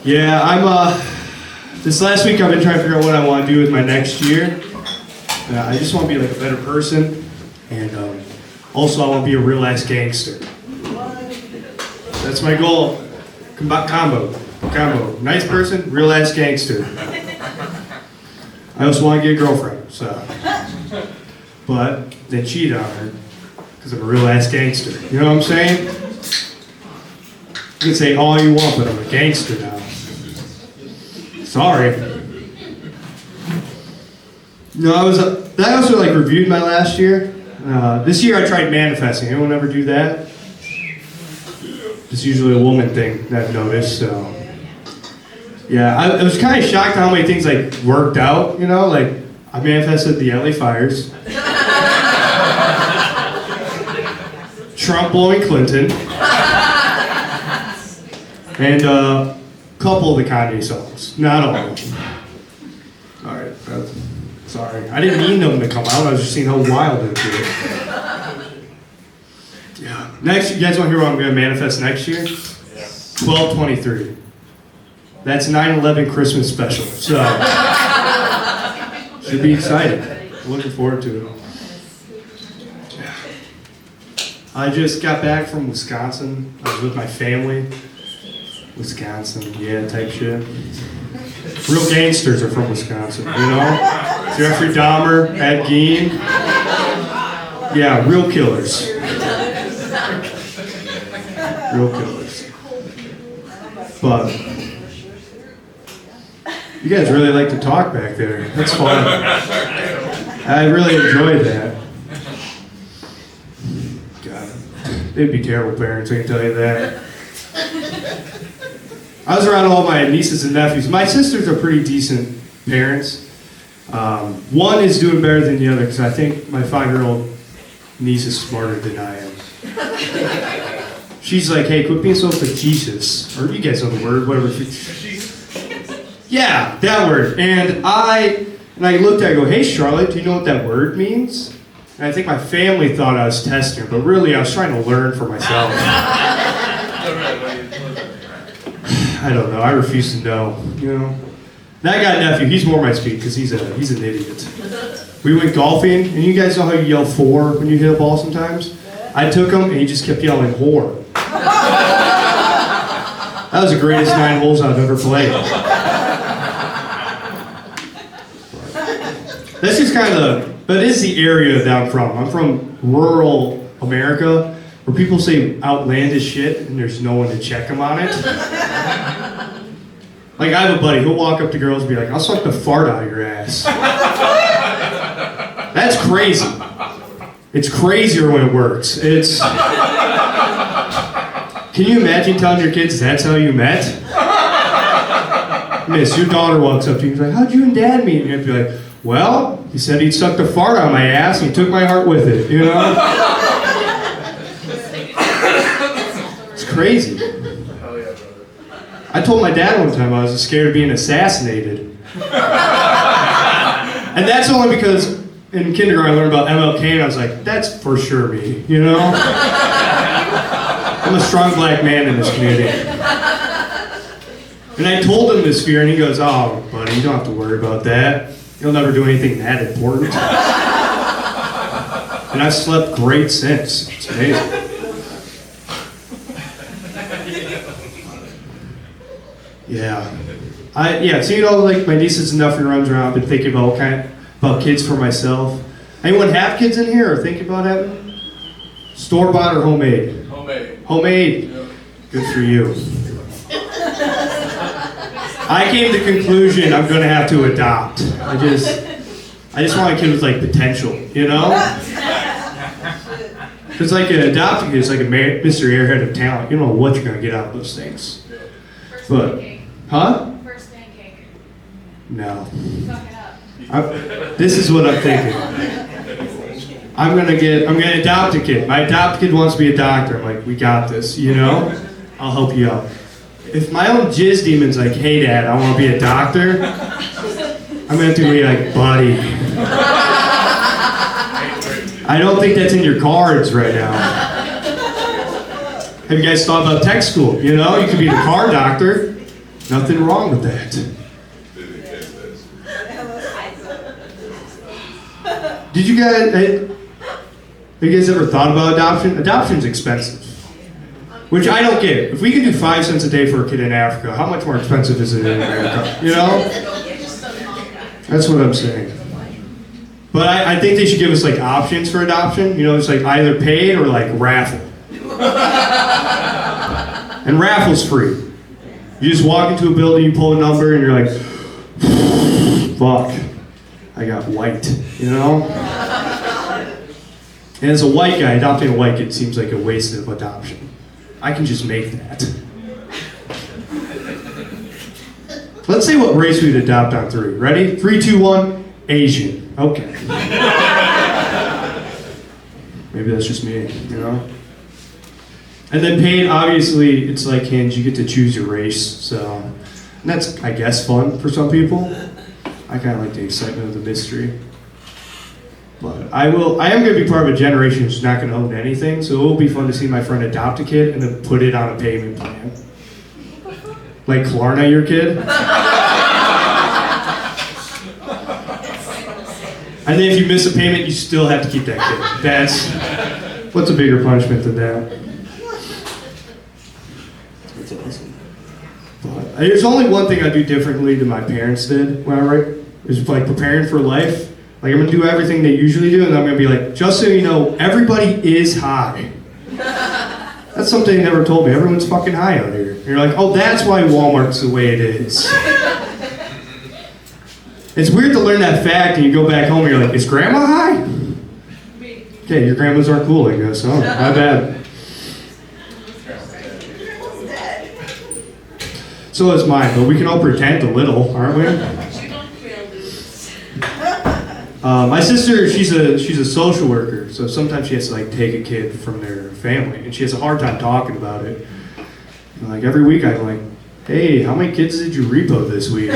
Yeah, this last week I've been trying to figure out what I want to do with my next year. I just want to be like a better person, and also I want to be a real ass gangster. That's my goal. Combo. Nice person, real ass gangster. I also want to get a girlfriend, but then cheat on her because I'm a real ass gangster. You know what I'm saying? You can say all you want, but I'm a gangster now. Sorry. No, I also like reviewed my last year. This year I tried manifesting. Anyone ever do that? It's usually a woman thing that I've noticed. So yeah, I was kind of shocked how many things like worked out. You know, like I manifested the LA fires, Trump blowing Clinton, and a couple of the Kanye songs. Not all of them. All right, sorry. I didn't mean them to come out. I was just seeing how wild it was. Yeah. Next, you guys want to hear what I'm going to manifest next year? 12/23. That's 9/11 Christmas special. So, should be exciting. Looking forward to it. I just got back from Wisconsin. I was with my family. Wisconsin, yeah, type shit. Real gangsters are from Wisconsin, you know? Jeffrey Dahmer, Ed Gein. Yeah, real killers. Real killers. But you guys really like to talk back there. That's fun. I really enjoyed that. God, they'd be terrible parents, I can tell you that. I was around all my nieces and nephews. My sisters are pretty decent parents. One is doing better than the other because I think my 5-year-old niece is smarter than I am. She's like, hey, quit being so facetious. Or you guys know the word, whatever. Yeah, that word. And I looked at her, I go, hey, Charlotte, do you know what that word means? And I think my family thought I was testing her, but really I was trying to learn for myself. I don't know. I refuse to know. You know, that guy nephew, he's more my speed because he's an idiot. We went golfing, and you guys know how you yell "4" when you hit a ball sometimes. I took him, and he just kept yelling "whore." That was the greatest 9 holes I've ever played. This is kind of, but it is the area that I'm from. I'm from rural America, where people say outlandish shit, and there's no one to check them on it. Like, I have a buddy, he'll walk up to girls and be like, I'll suck the fart out of your ass. That's crazy. It's crazier when it works. Can you imagine telling your kids that's how you met? Miss, your daughter walks up to you and is like, how'd you and dad meet? And you'd be like, well, he said he'd suck the fart out of my ass and he took my heart with it, you know? It's crazy. I told my dad one time I was scared of being assassinated. And that's only because in kindergarten I learned about MLK and I was like, that's for sure me, you know? I'm a strong black man in this community. And I told him this fear and he goes, oh, buddy, you don't have to worry about that. You'll never do anything that important. And I've slept great since. It's amazing. Yeah. So you know, like my nieces and nephew runs around. I've been thinking about kids for myself. Anyone have kids in here or thinking about having? Store-bought or homemade? Homemade. Yeah. Good for you. I came to the conclusion I'm going to have to adopt. I just want a kid with like potential, you know? Because like an adopted kid is like a Mr. Airhead of talent. You don't know what you're going to get out of those things. But, huh? First pancake. No. Fuck it up. This is what I'm thinking. I'm gonna adopt a kid. My adopted kid wants to be a doctor. I'm like, we got this, you know? I'll help you out. If my own jizz demon's like, hey dad, I want to be a doctor, I'm gonna have to be like, buddy. I don't think that's in your cards right now. Have you guys thought about tech school? You know, you could be the car doctor. Nothing wrong with that. Did you guys, have you guys ever thought about adoption? Adoption's expensive. Which I don't get. If we can do 5 cents a day for a kid in Africa, how much more expensive is it in America? You know? That's what I'm saying. But I think they should give us like options for adoption. You know, it's like either paid or like raffle. And raffle's free. You just walk into a building, you pull a number, and you're like, fuck, I got white, you know? And as a white guy, adopting a white kid seems like a waste of adoption. I can just make that. Let's say what race we'd adopt on 3. Ready? 3, 2, 1. Asian. Okay. Maybe that's just me, you know? And then paid, obviously, it's like Hinge, you get to choose your race, so. And that's, I guess, fun for some people. I kind of like the excitement of the mystery. But I am going to be part of a generation who's not going to own anything, so it will be fun to see my friend adopt a kid and then put it on a payment plan. Like Klarna your kid. And then if you miss a payment, you still have to keep that kid. That's, what's a bigger punishment than that? That's awesome. But there's only one thing I do differently than my parents did when I write, is like preparing for life. Like, I'm gonna do everything they usually do, and I'm gonna be like, just so you know, everybody is high. That's something they never told me. Everyone's fucking high out here. And you're like, oh, that's why Walmart's the way it is. It's weird to learn that fact, and you go back home and you're like, is grandma high? Okay, your grandmas aren't cool, I guess. Oh, my bad. So is mine, but we can all pretend a little, aren't we? My sister, she's a social worker, so sometimes she has to like take a kid from their family, and she has a hard time talking about it. And, like every week I'm like, hey, how many kids did you repo this week?